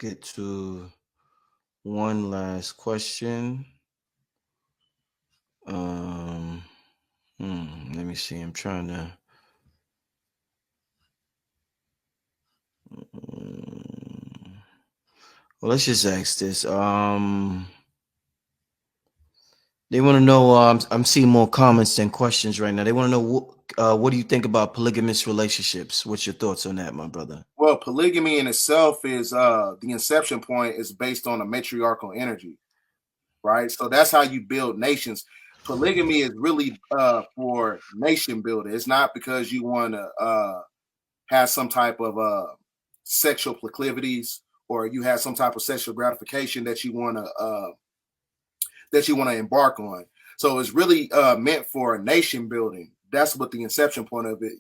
get to one last question. Um, let me see. I'm trying to. mm, Well, let's just ask this. They want to know. I'm seeing more comments than questions right now. They want to know what do you think about polygamous relationships? What's your thoughts on that, my brother? Well, polygamy in itself is the inception point is based on a matriarchal energy, right? So that's how you build nations. Polygamy is really for nation building. It's not because you want to have some type of sexual proclivities or you have some type of sexual gratification that you want to embark on. So it's really meant for nation building. That's what the inception point of it,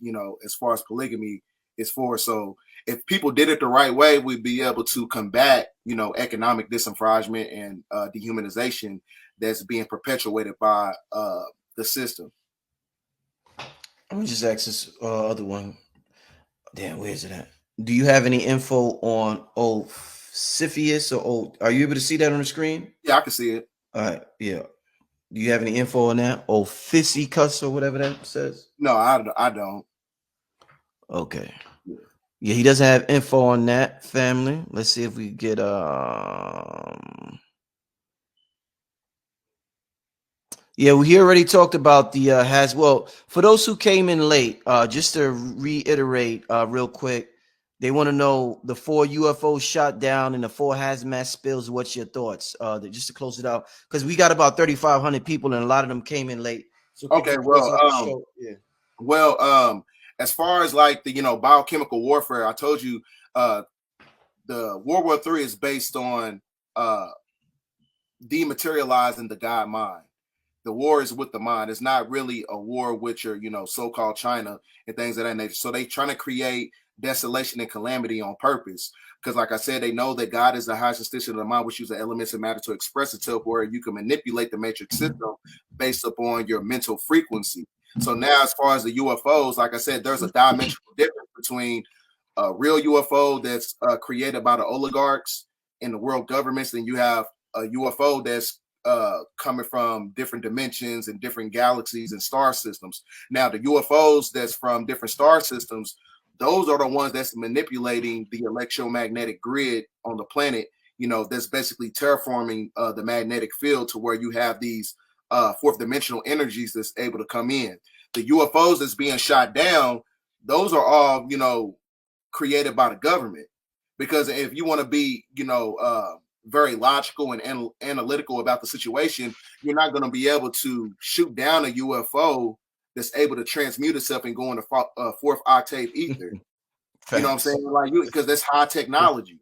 as far as polygamy is for. So if people did it the right way, we'd be able to combat, economic disenfranchisement and dehumanization that's being perpetuated by the system. Let me just ask this other one. Damn, where is it at? Do you have any info on Ophiuchus or are you able to see that on the screen? Yeah, I can see it. All right, yeah. Do you have any info on that? Ophiuchus or whatever that says? No, I don't. Okay. Yeah, he doesn't have info on that family. Let's see if we get yeah, we already talked about the for those who came in late, just to reiterate real quick, they want to know the 4 UFOs shot down and the 4 hazmat spills. What's your thoughts? Just to close it out, because we got about 3,500 people and a lot of them came in late. So okay, as far as like the biochemical warfare, I told you the World War III is based on dematerializing the God mind. The war is with the mind. It's not really a war with your, so-called China and things of that nature. So they trying to create desolation and calamity on purpose. Because like I said, they know that God is the highest extension of the mind, which uses elements of matter to express itself, where you can manipulate the matrix system based upon your mental frequency. So now, as far as the UFOs, like I said, there's a diametrical difference between a real UFO that's created by the oligarchs and the world governments, and you have a UFO that's coming from different dimensions and different galaxies and star systems. Now, the UFOs that's from different star systems, those are the ones that's manipulating the electromagnetic grid on the planet, that's basically terraforming the magnetic field to where you have these fourth dimensional energies that's able to come in. The UFOs that's being shot down, those are all, created by the government. Because if you want to be, very logical and analytical about the situation, you're not going to be able to shoot down a UFO that's able to transmute itself and go into fourth octave ether. You know what I'm saying? Like because that's high technology.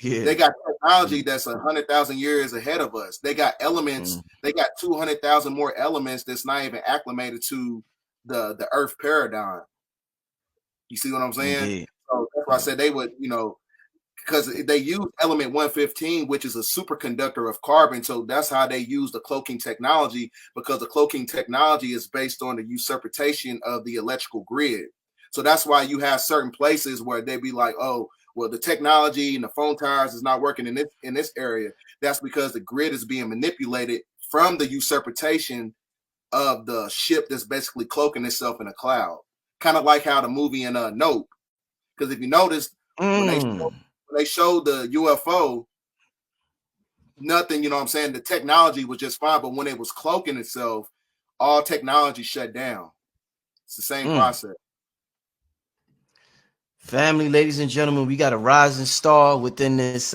Yeah. They got technology that's 100,000 years ahead of us. They got elements. They got 200,000 more elements that's not even acclimated to the Earth paradigm. You see what I'm saying? Indeed. So that's why I said they would, because they use element 115, which is a superconductor of carbon. So that's how they use the cloaking technology, because the cloaking technology is based on the usurpation of the electrical grid. So that's why you have certain places where they be like, oh, well, the technology and the phone towers is not working in this area. That's because the grid is being manipulated from the usurpation of the ship that's basically cloaking itself in a cloud. Kind of like how the movie in Nope. Because if you notice, when they showed the UFO, nothing, you know what I'm saying? The technology was just fine, but when it was cloaking itself, all technology shut down. It's the same process. Family, ladies and gentlemen, we got a rising star within this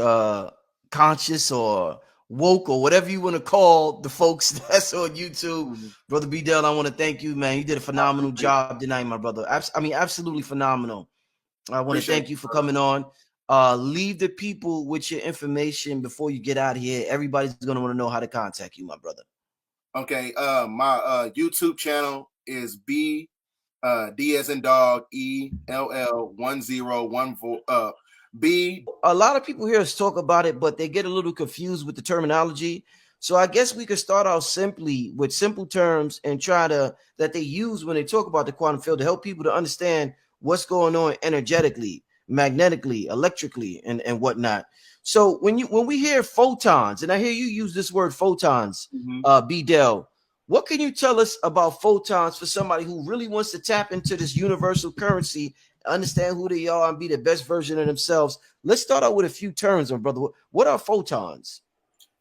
conscious or woke or whatever you want to call the folks that's on YouTube. Brother BDELL, I want to thank you, man. You did a phenomenal job tonight, my brother. Absolutely phenomenal. I want to thank you for coming on. Leave the people with your information before you get out of here. Everybody's going to want to know how to contact you, my brother. Okay. My YouTube channel is D as in dog, ELL1014. B. A lot of people hear us talk about it, but they get a little confused with the terminology. So I guess we could start out simply with simple terms and try to that they use when they talk about the quantum field to help people to understand what's going on energetically. magnetically, electrically, and whatnot. So when we hear photons, and I hear you use this word photons, BDELL, what can you tell us about photons for somebody who really wants to tap into this universal currency, understand who they are, and be the best version of themselves? Let's start out with a few terms, my brother. What are photons?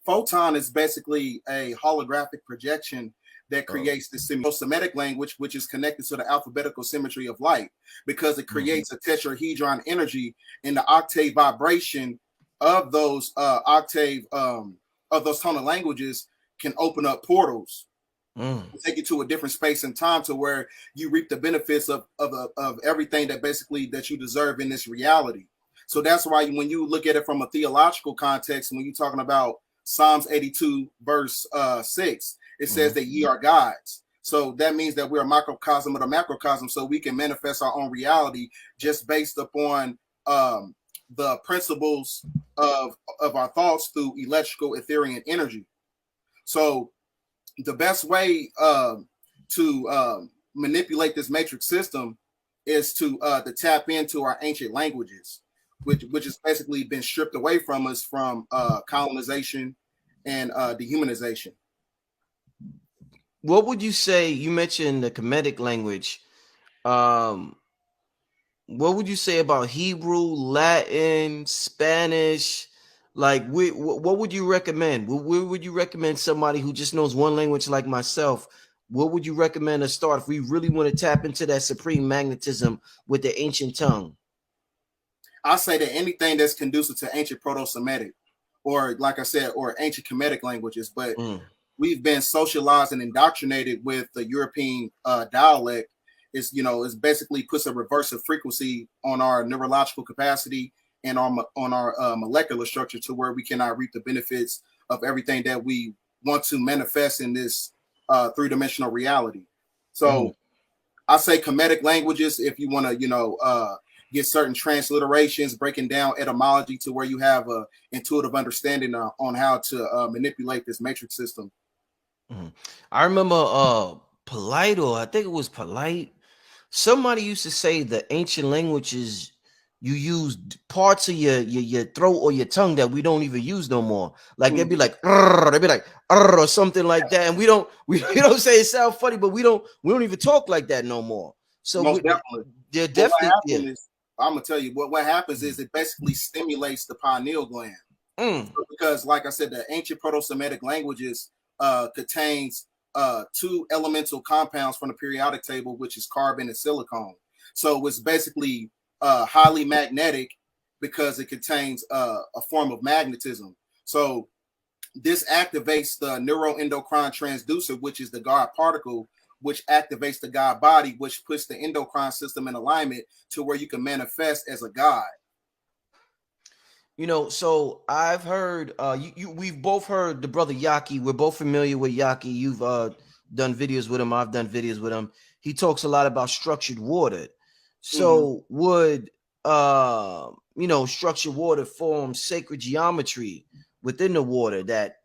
Photon is basically a holographic projection that creates the Semitic language, which is connected to the alphabetical symmetry of light, because it creates a tetrahedron energy, and the octave vibration of those of those tonal languages can open up portals, take you to a different space and time, to where you reap the benefits of everything that basically that you deserve in this reality. So that's why when you look at it from a theological context, when you're talking about Psalms 82 verse 6, it says that ye are gods. So that means that we're a microcosm of the macrocosm, so we can manifest our own reality just based upon the principles of our thoughts through electrical Ethereal energy. So the best way to manipulate this matrix system is to tap into our ancient languages, which has basically been stripped away from us from colonization and dehumanization. What would you say? You mentioned the Kemetic language. What would you say about Hebrew, Latin, Spanish? Like, what would you recommend? Where would you recommend somebody who just knows one language like myself? What would you recommend to start if we really want to tap into that supreme magnetism with the ancient tongue? I say that anything that's conducive to ancient Proto-Semitic, or like I said, or ancient Kemetic languages, but we've been socialized and indoctrinated with the European dialect. Is basically puts a reverse of frequency on our neurological capacity and on our molecular structure, to where we cannot reap the benefits of everything that we want to manifest in this three-dimensional reality. So I say Kemetic languages if you want to get certain transliterations, breaking down etymology to where you have a intuitive understanding on how to manipulate this matrix system. I remember Polite, or I think it was Polite. Somebody used to say the ancient languages, you use parts of your throat or your tongue that we don't even use no more. Like they'd be like, or something like that, and we don't say it sounds funny, but we don't even talk like that no more. So most definitely, they're definitely. I'm gonna tell you what happens is it basically stimulates the pineal gland. Because, like I said, the ancient Proto-Semitic languages contains two elemental compounds from the periodic table, which is carbon and silicon. So it's basically highly magnetic because it contains a form of magnetism. So this activates the neuroendocrine transducer, which is the God particle, which activates the God body, which puts the endocrine system in alignment to where you can manifest as a God. So I've heard we've both heard the brother Yaki. We're both familiar with Yaki. You've done videos with him. I've done videos with him. He talks a lot about structured water. So would structured water form sacred geometry within the water that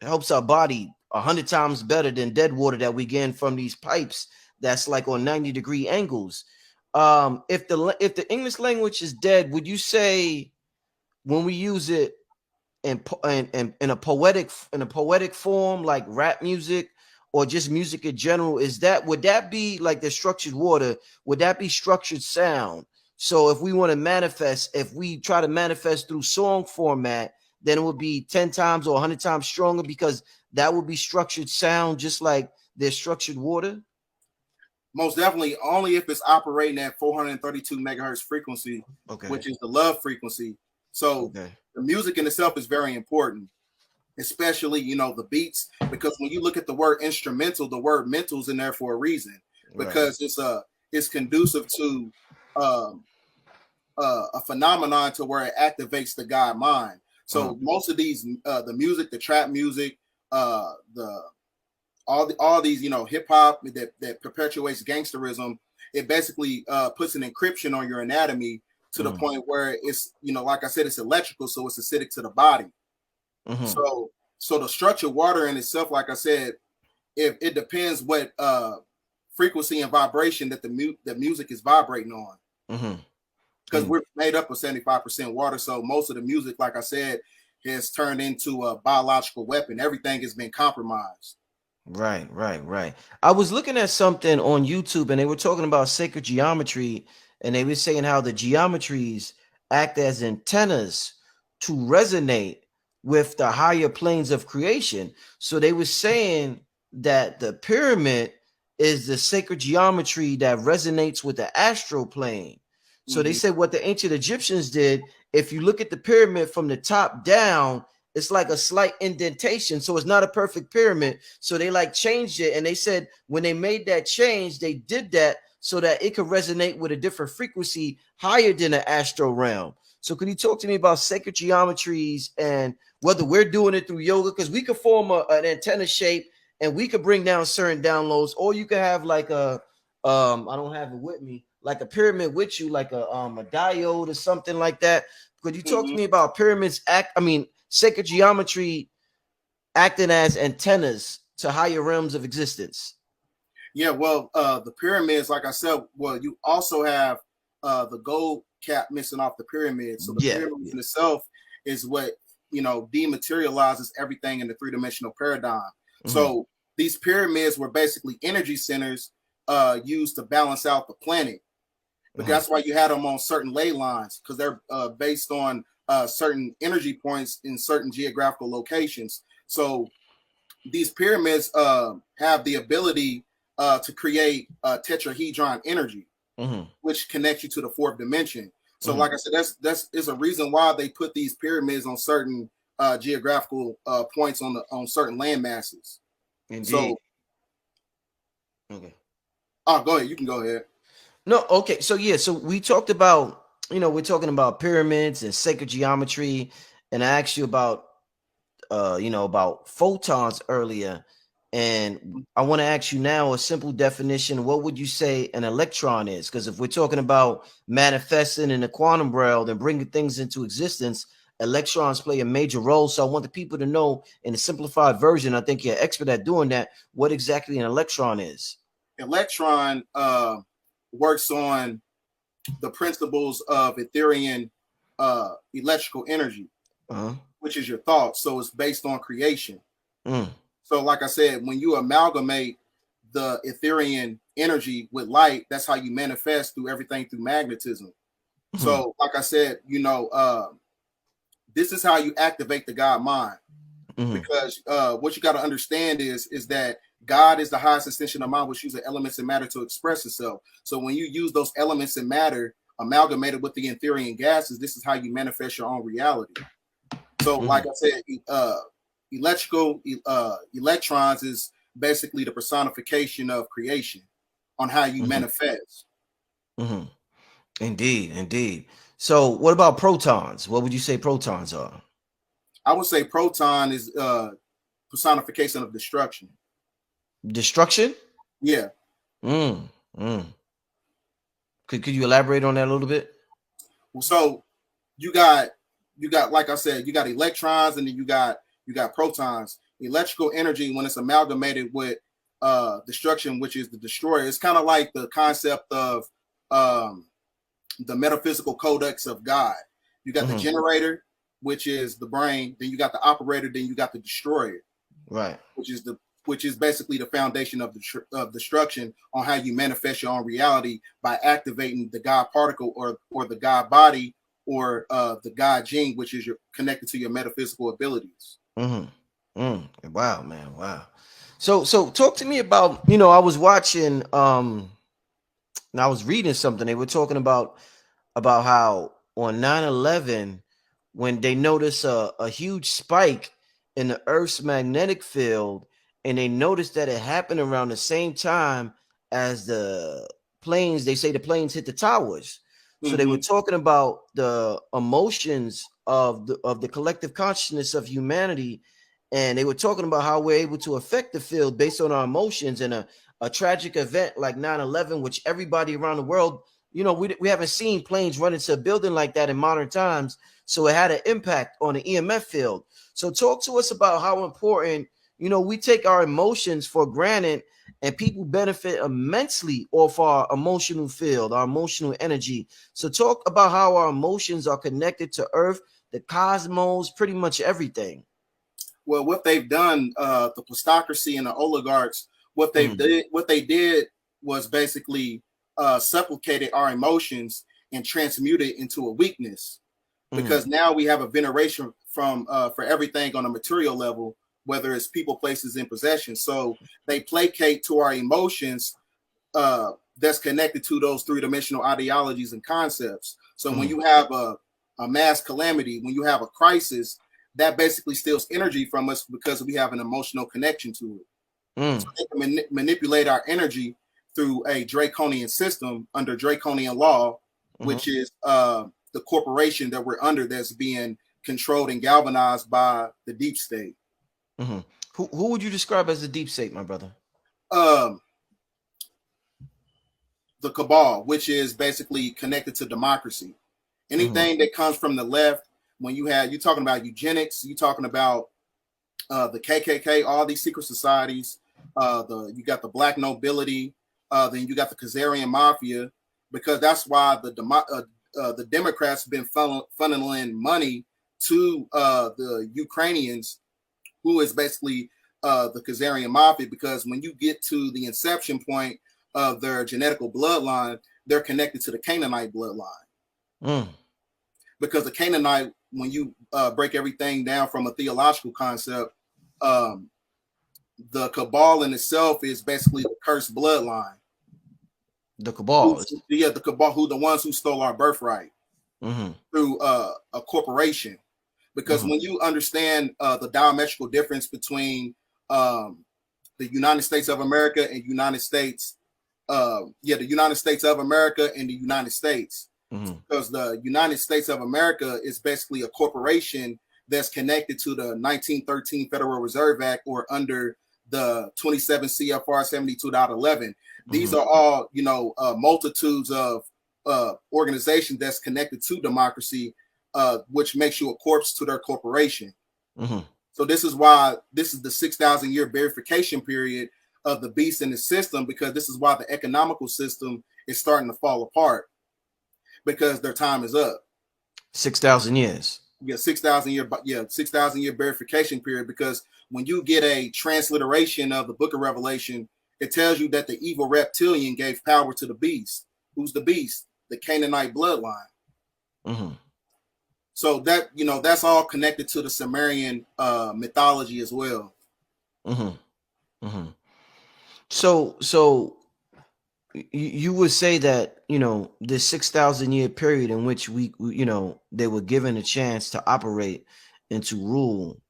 helps our body 100 times better than dead water that we get from these pipes that's like on 90-degree angles? If the English language is dead, would you say when we use it in a poetic form, like rap music or just music in general, would that be like the structured water? Would that be structured sound? So if we want to manifest, if we try to manifest through song format, then it would be 10 times or 100 times stronger, because that would be structured sound, just like there's structured water. Most definitely, only if it's operating at 432 megahertz frequency, which is the love frequency. So the music in itself is very important, especially, the beats, because when you look at the word instrumental, the word mental is in there for a reason, because it's conducive to a phenomenon to where it activates the God mind. So most of these, the music, the trap music, all these, hip hop that perpetuates gangsterism, it basically puts an encryption on your anatomy to the point where it's, like I said, it's electrical, so it's acidic to the body. So the structured water in itself, like I said, if it depends what frequency and vibration that the music is vibrating on. because we're made up of 75% water. So most of the music, like I said, has turned into a biological weapon. Everything has been compromised. Right. I was looking at something on YouTube and they were talking about sacred geometry, and they were saying how the geometries act as antennas to resonate with the higher planes of creation. So they were saying that the pyramid is the sacred geometry that resonates with the astral plane. So they said what the ancient Egyptians did, if you look at the pyramid from the top down, it's like a slight indentation, so it's not a perfect pyramid. So they like changed it, and they said when they made that change, they did that so that it could resonate with a different frequency higher than the astral realm. So could you talk to me about sacred geometries and whether we're doing it through yoga? Because we could form an antenna shape and we could bring down certain downloads, or you could have like a I don't have it with me, like a pyramid with you, like a diode or something like that. Could you talk to me about pyramids sacred geometry acting as antennas to higher realms of existence? Yeah, well, the pyramids, like I said, well, you also have the gold cap missing off the pyramid. So the pyramid in itself is what, dematerializes everything in the three-dimensional paradigm. So these pyramids were basically energy centers used to balance out the planet. But that's why you had them on certain ley lines, because they're based on certain energy points in certain geographical locations. So these pyramids have the ability to create tetrahedron energy, which connects you to the fourth dimension. So like I said, that's is a reason why they put these pyramids on certain geographical points on certain land masses. Indeed. So okay. Oh, go ahead. You can go ahead. No, okay. So yeah, so we talked about, we're talking about pyramids and sacred geometry, and I asked you about about photons earlier, and I want to ask you now a simple definition. What would you say an electron is? Because if we're talking about manifesting in the quantum realm and bringing things into existence, electrons play a major role. So I want the people to know in a simplified version, I think you're an expert at doing that, what exactly an electron is. Electron works on the principles of Ethereum electrical energy, which is your thoughts. So it's based on creation. So like I said, when you amalgamate the Ethereum energy with light, that's how you manifest through everything through magnetism. So like I said, this is how you activate the God mind. Because what you got to understand is that God is the highest extension of mind, which uses elements and matter to express itself. So when you use those elements and matter amalgamated with the Ethereum gases, this is how you manifest your own reality. So like I said, electrons is basically the personification of creation on how you manifest. Indeed. So what about protons? What would you say protons are? I would say proton is personification of destruction. Destruction? Yeah. Could you elaborate on that a little bit? So you got like I said, you got electrons and then you got protons. Electrical energy, when it's amalgamated with destruction, which is the destroyer, it's kind of like the concept of the metaphysical codex of God. You got the generator, which is the brain, then you got the operator, then you got the destroyer, right? Which is basically the foundation of destruction on how you manifest your own reality by activating the God particle or the God body or the God gene, which is connected to your metaphysical abilities. Wow, man, wow. So talk to me about, I was watching and I was reading something. They were talking about how on 9/11, when they noticed a huge spike in the Earth's magnetic field, and they noticed that it happened around the same time as the planes. They say the planes hit the towers. So they were talking about the emotions of the collective consciousness of humanity, and they were talking about how we're able to affect the field based on our emotions. And a tragic event like 9/11, which everybody around the world, we haven't seen planes run into a building like that in modern times. So it had an impact on the EMF field. So talk to us about how important, you know, we take our emotions for granted, and people benefit immensely off our emotional field, our emotional energy. So talk about how our emotions are connected to Earth, the cosmos, pretty much everything. Well, what they've done, the plutocracy and the oligarchs, what they did was basically supplicated our emotions and transmuted it into a weakness, because now we have a veneration from for everything on a material level, whether it's people, places, and possessions. So they placate to our emotions that's connected to those three-dimensional ideologies and concepts. So when you have a mass calamity, when you have a crisis, that basically steals energy from us because we have an emotional connection to it. So they can manipulate our energy through a draconian system under draconian law, which is the corporation that we're under, that's being controlled and galvanized by the deep state. Who would you describe as the deep state, my brother? The cabal, which is basically connected to democracy. Anything that comes from the left, when you're talking about eugenics, you're talking about the KKK, all these secret societies, you got the black nobility, then you got the Khazarian mafia, because that's why the Democrats have been funneling money to the Ukrainians, who is basically the Khazarian mafia, because when you get to the inception point of their genetical bloodline, they're connected to the Canaanite bloodline. Because the Canaanite, when you break everything down from a theological concept, the cabal in itself is basically the cursed bloodline. The cabal, the cabal, who the ones who stole our birthright through a corporation. Because when you understand the diametrical difference between the United States of America and United States, the United States of America and the United States, because the United States of America is basically a corporation that's connected to the 1913 Federal Reserve Act, or under the 27 CFR 72.11. These are all, multitudes of organizations that's connected to democracy, which makes you a corpse to their corporation. So this is why this is the 6,000 year verification period of the beast in the system, because this is why the economical system is starting to fall apart, because their time is up. 6,000 years. 6,000 year verification period, because when you get a transliteration of the book of Revelation, it tells you that the evil reptilian gave power to the beast. Who's the beast? The Canaanite bloodline. So that, that's all connected to the Sumerian mythology as well. So you would say that, this 6,000 year period in which they were given a chance to operate and to rule,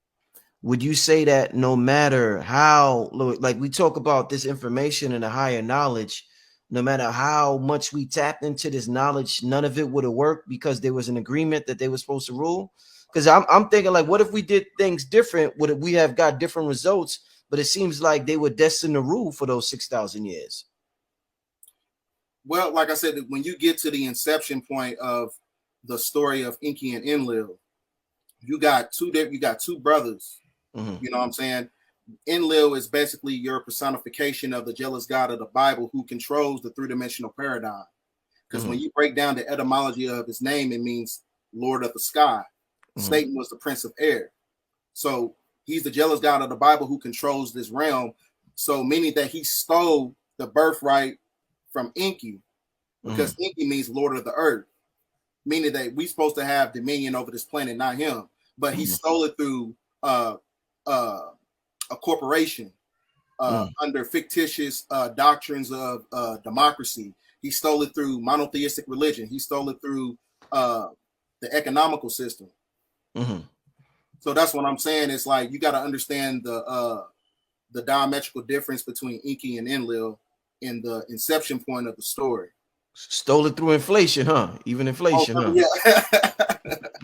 would you say that no matter how, like we talk about this information and a higher knowledge, no matter how much we tapped into this knowledge, none of it would have worked because there was an agreement that they were supposed to rule? Because I'm thinking, like, what if we did things different? Would we have got different results? But it seems like they were destined to rule for those 6,000 years. Well, like I said, when you get to the inception point of the story of Enki and Enlil, you got two brothers. You know what I'm saying? Enlil is basically your personification of the jealous God of the Bible, who controls the three-dimensional paradigm. Because when you break down the etymology of his name, it means Lord of the Sky. Satan was the prince of air. So he's the jealous God of the Bible who controls this realm. So meaning that he stole the birthright from Enki, because Enki means Lord of the Earth, meaning that we're supposed to have dominion over this planet, not him. But he stole it through a corporation under fictitious doctrines of democracy. He stole it through monotheistic religion. He stole it through the economical system. So that's what I'm saying. It's like you got to understand the diametrical difference between Enki and Enlil in the inception point of the story. Stole it through inflation, huh? Even inflation, huh? Yeah.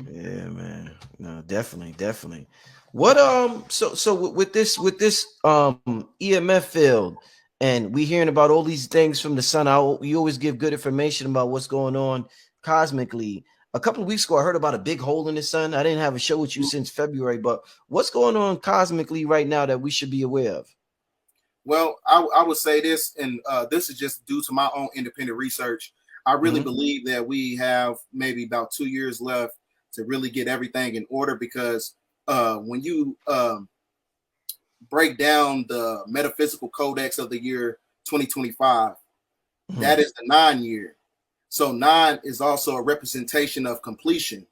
Yeah, man. No, definitely. What so with this EMF field, and we hearing about all these things from the sun. You always give good information about what's going on cosmically. a couple of weeks ago, I heard about a big hole in the sun. I didn't have a show with you since February, but what's going on cosmically right now that we should be aware of? Well, I would say this, and this is just due to my own independent research. I really believe that we have maybe about 2 years left to really get everything in order, because when you break down the metaphysical codex of the year 2025, that is the 9 year. So 9 is also a representation of completion.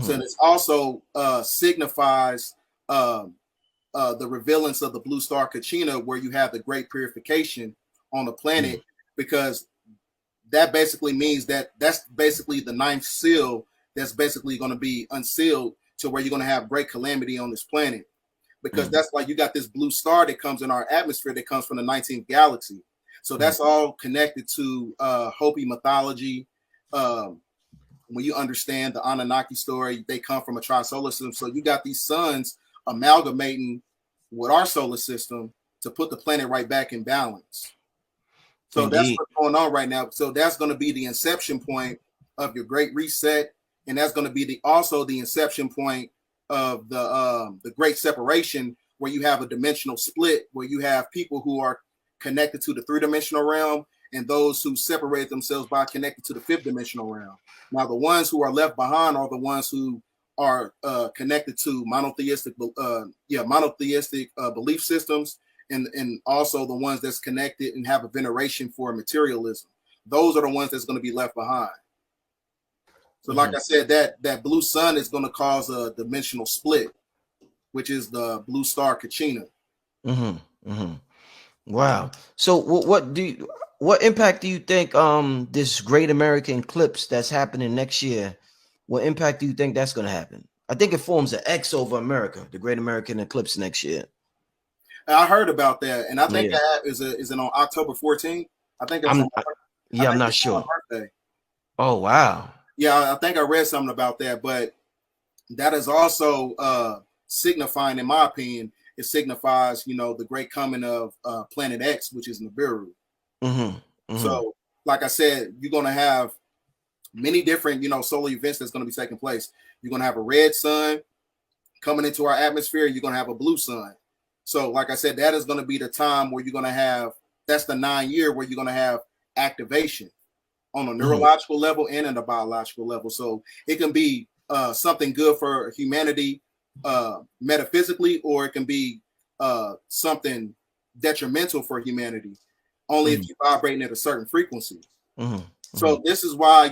So it also signifies the revealance of the blue star Kachina, where you have the great purification on the planet, because that basically means that that's basically the 9th seal that's basically going to be unsealed, to where you're going to have great calamity on this planet. Because that's like, you got this blue star that comes in our atmosphere that comes from the 19th galaxy. So that's all connected to Hopi mythology. When you understand the Anunnaki story, they come from a tri-solar system. So you got these suns amalgamating with our solar system to put the planet right back in balance. So that's what's going on right now. So that's going to be the inception point of your great reset, and that's going to be also the inception point of the great separation, where you have a dimensional split, where you have people who are connected to the 3-dimensional realm, and those who separate themselves by connected to the 5th-dimensional realm. Now, the ones who are left behind are the ones who are connected to monotheistic belief systems, and also the ones that's connected and have a veneration for materialism. Those are the ones that's going to be left behind. So, like I said, that blue sun is going to cause a dimensional split, which is the blue star Kachina. Wow. So what impact do you think this Great American Eclipse that's happening next year, what impact do you think that's going to happen? I think it forms an X over America, the Great American Eclipse next year. I heard about that, and I think that is it on October 14th? I think that's I'm not sure. Birthday. Oh wow. Yeah, I think I read something about that, but that is also signifying, in my opinion, it signifies, the great coming of Planet X, which is Nibiru. So, like I said, you're going to have many different, solar events that's going to be taking place. You're going to have a red sun coming into our atmosphere. You're going to have a blue sun. So, like I said, that is going to be the time where you're going to have, that's the 9 year where you're going to have activation on a neurological level and on a biological level. So it can be something good for humanity metaphysically, or it can be something detrimental for humanity, only if you're vibrating at a certain frequency. So this is why,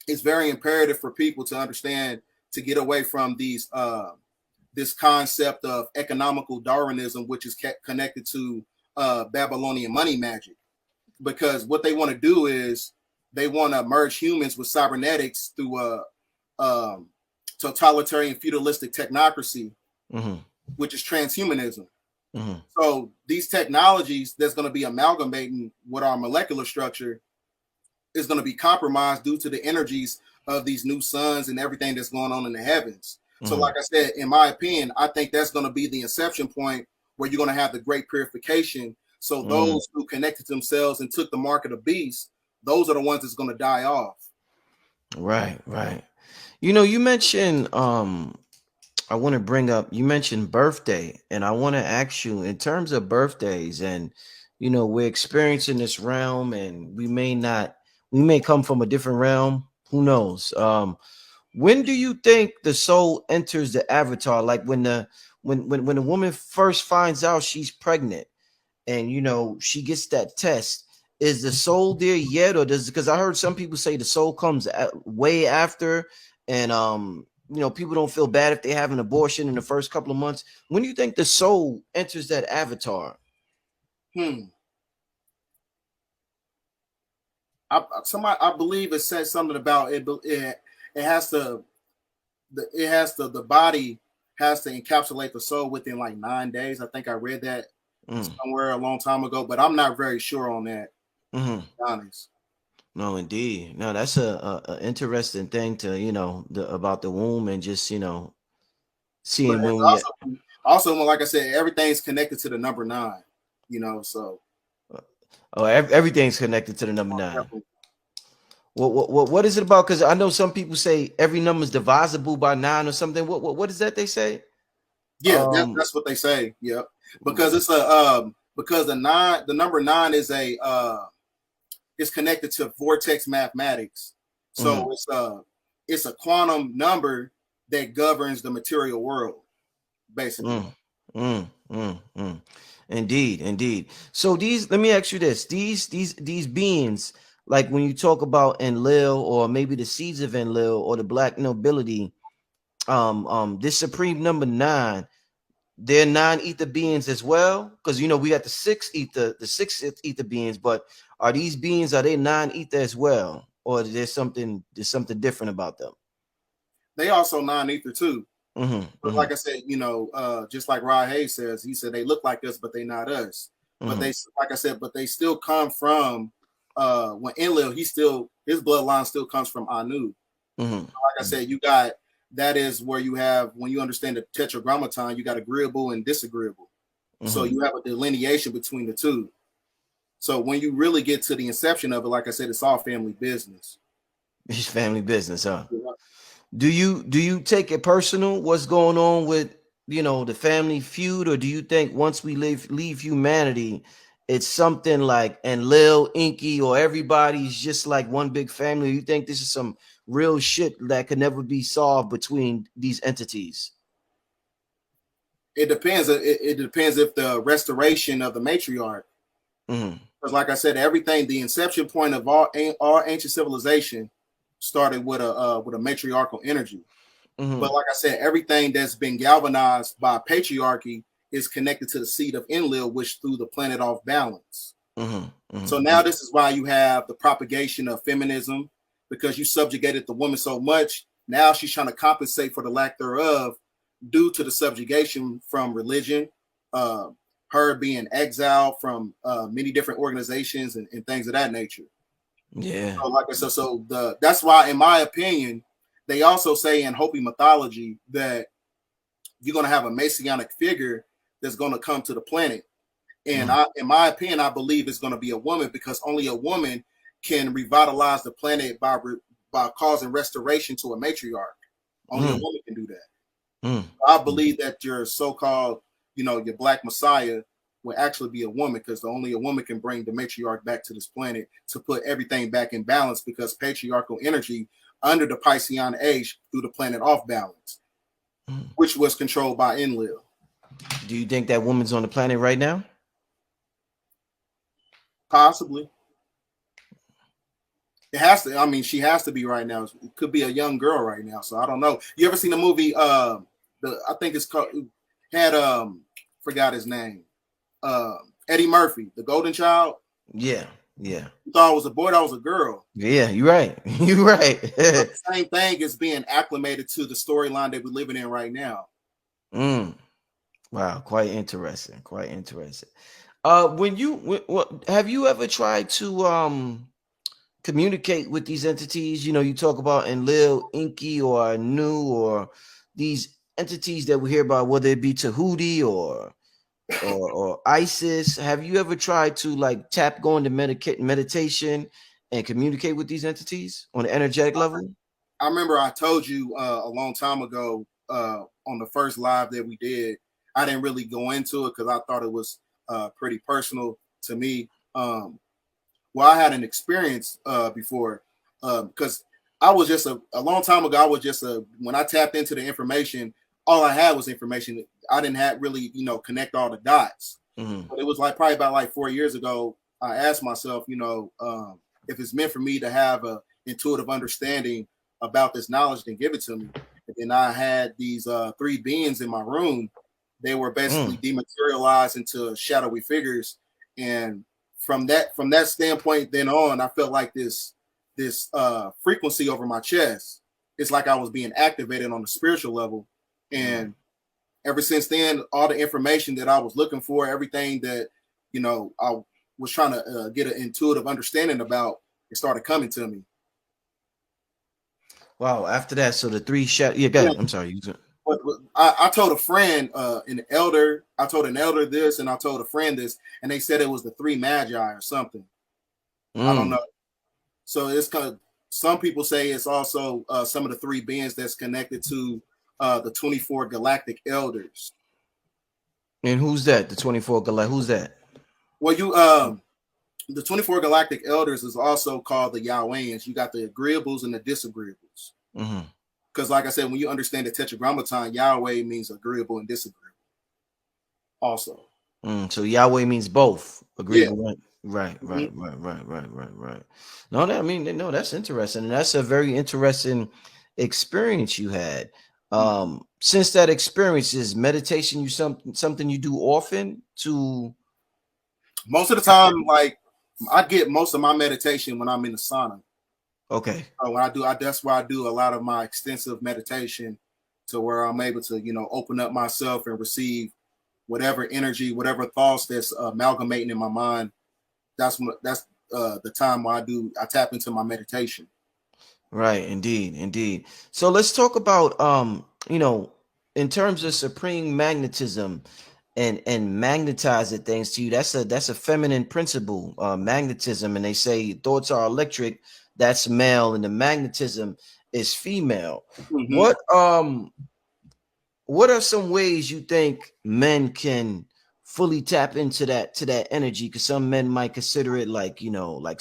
it's very imperative for people to understand, to get away from these this concept of economical Darwinism, which is connected to Babylonian money magic. Because what they want to do is they want to merge humans with cybernetics through a totalitarian feudalistic technocracy, which is transhumanism. So these technologies that's going to be amalgamating with our molecular structure is going to be compromised due to the energies of these new suns and everything that's going on in the heavens. So like I said, in my opinion, I think that's going to be the inception point where you're going to have the great purification. So those who connected themselves and took the mark of the beast, those are the ones that's going to die off. Right. You mentioned I want to bring up, you mentioned birthday, and I want to ask you, in terms of birthdays, and we're experiencing this realm, and we may come from a different realm, who knows. When do you think the soul enters the avatar? Like when the woman first finds out she's pregnant, and she gets that test, is the soul there yet, or because I heard some people say the soul comes way after, and people don't feel bad if they have an abortion in the first couple of months. When do you think the soul enters that avatar? I believe it says something about it. It has to, the body has to encapsulate the soul within like 9 days. I think I read that somewhere a long time ago, but I'm not very sure on that. To be honest. No, indeed. No, that's a interesting thing to about the womb, and just seeing when we also, like I said, everything's connected to the number 9. So everything's connected to the number 9. What is it about? Because I know some people say every number is divisible by 9 or something. What is that they say? Yeah, that's what they say. Yeah, because it's because the number 9 is it's connected to vortex mathematics. So it's a quantum number that governs the material world, basically. Indeed. So let me ask you this: these beings, like when you talk about Enlil, or maybe the seeds of Enlil, or the black nobility, this supreme number 9, they're non-ether beings as well, because we got the six ether beings, but are they non-ether as well, or is there's something different about them? They also non-ether too. But like I said, just like Rod Hayes says, he said they look like us, but they not us. But they, like I said, but they still come from when Enlil, his bloodline still comes from Anu. So like I said, that is where you have, when you understand the tetragrammaton, you got agreeable and disagreeable. So you have a delineation between the two. So when you really get to the inception of it, like I said, it's all family business. It's family business, huh? Yeah. Do you take it personal what's going on with the family feud, or do you think once we leave humanity, it's something like Enlil, Inky, or everybody's just like one big family? You think this is some real shit that could never be solved between these entities? It depends. It depends if the restoration of the matriarch. Because like I said, everything, the inception point of all ancient civilization started with a matriarchal energy. But like I said, everything that's been galvanized by patriarchy is connected to the seed of Enlil, which threw the planet off balance. So now this is why you have the propagation of feminism, because you subjugated the woman so much. Now she's trying to compensate for the lack thereof due to the subjugation from religion, her being exiled from many different organizations and things of that nature. Yeah. So like I said, that's why, in my opinion, they also say in Hopi mythology that you're going to have a messianic figure that's going to come to the planet. And in my opinion, I believe it's going to be a woman, because only a woman can revitalize the planet by causing restoration to a matriarch. Only a woman can do that. I believe that your so-called, your black messiah will actually be a woman, because only a woman can bring the matriarch back to this planet to put everything back in balance, because patriarchal energy under the Piscean age threw the planet off balance, which was controlled by Enlil. Do you think that woman's on the planet right now? Possibly. It has to. I mean, she has to be right now. It could be a young girl right now. So I don't know. You ever seen the movie? I think it's called. Had forgot his name. Eddie Murphy, The Golden Child. Yeah. You thought it was a boy, that was a girl. Yeah, you're right. You're right. The same thing is being acclimated to the storyline that we're living in right now. Wow, quite interesting. Have you ever tried to communicate with these entities? You talk about Enlil, Inky, or Anu, or these entities that we hear about, whether it be Tahuti or ISIS. Have you ever tried to go into meditation and communicate with these entities on the energetic level? I remember I told you a long time ago on the first live that we did, I didn't really go into it because I thought it was pretty personal to me. Well, I had an experience before because I was just a long time ago. I was just when I tapped into the information, all I had was information. I didn't have really, connect all the dots. But it was probably about 4 years ago. I asked myself, if it's meant for me to have a intuitive understanding about this knowledge, then give it to me. And then I had these 3 beings in my room. They were basically dematerialized into shadowy figures, and from that standpoint, then on, I felt like this frequency over my chest. It's like I was being activated on the spiritual level, and ever since then, all the information that I was looking for, everything that I was trying to get an intuitive understanding about, it started coming to me. Wow! After that, so the 3 shadow. Yeah, go ahead. I'm sorry. But I told a friend, an elder. I told an elder this, and I told a friend this, and they said it was the 3 magi or something. I don't know. So it's kind of, some people say it's also some of the three beings that's connected to the 24 galactic elders. And who's that? The 24 galactic. Who's that? Well, the 24 galactic elders is also called the Yahwehans. You got the agreeables and the disagreeables. Because, like I said, when you understand the tetragrammaton, Yahweh means agreeable and disagreeable. Also, so Yahweh means both agreeable. Yeah. Right. No, that I mean, no, that's interesting, and that's a very interesting experience you had. Since that experience, is meditation you something you do often? To most of the time, like I get most of my meditation when I'm in the sauna. Okay. That's where I do a lot of my extensive meditation, to where I'm able to, open up myself and receive whatever energy, whatever thoughts that's amalgamating in my mind. That's the time where I tap into my meditation. Right, indeed. So let's talk about in terms of supreme magnetism and magnetizing things to you. That's a feminine principle, magnetism, and they say thoughts are electric, that's male, and the magnetism is female. What are some ways you think men can fully tap into that energy? Because some men might consider it like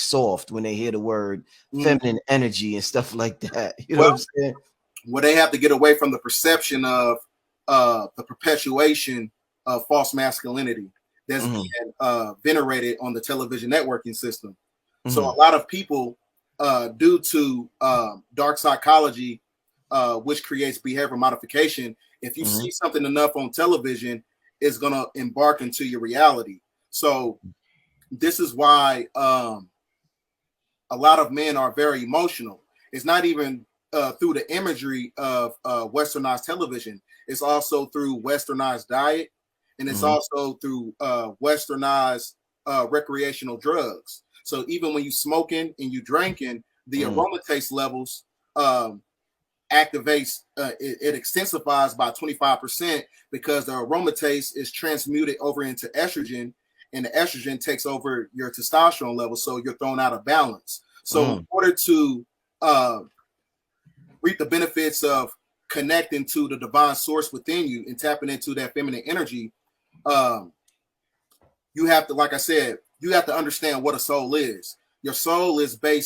soft when they hear the word feminine energy and stuff like that. You know what I'm saying? Well, they have to get away from the perception of the perpetuation of false masculinity that's being venerated on the television networking system. So a lot of people, due to dark psychology, which creates behavior modification, if you see something enough on television, it's going to embark into your reality. So this is why a lot of men are very emotional. It's not even through the imagery of westernized television. It's also through westernized diet, and it's also through westernized recreational drugs. So even when you smoking and you drinking, the aromatase levels activates, it extensifies by 25%, because the aromatase is transmuted over into estrogen, and the estrogen takes over your testosterone level, so you're thrown out of balance. So in order to reap the benefits of connecting to the divine source within you and tapping into that feminine energy, you have to, like I said, you have to understand what a soul is. Your soul is based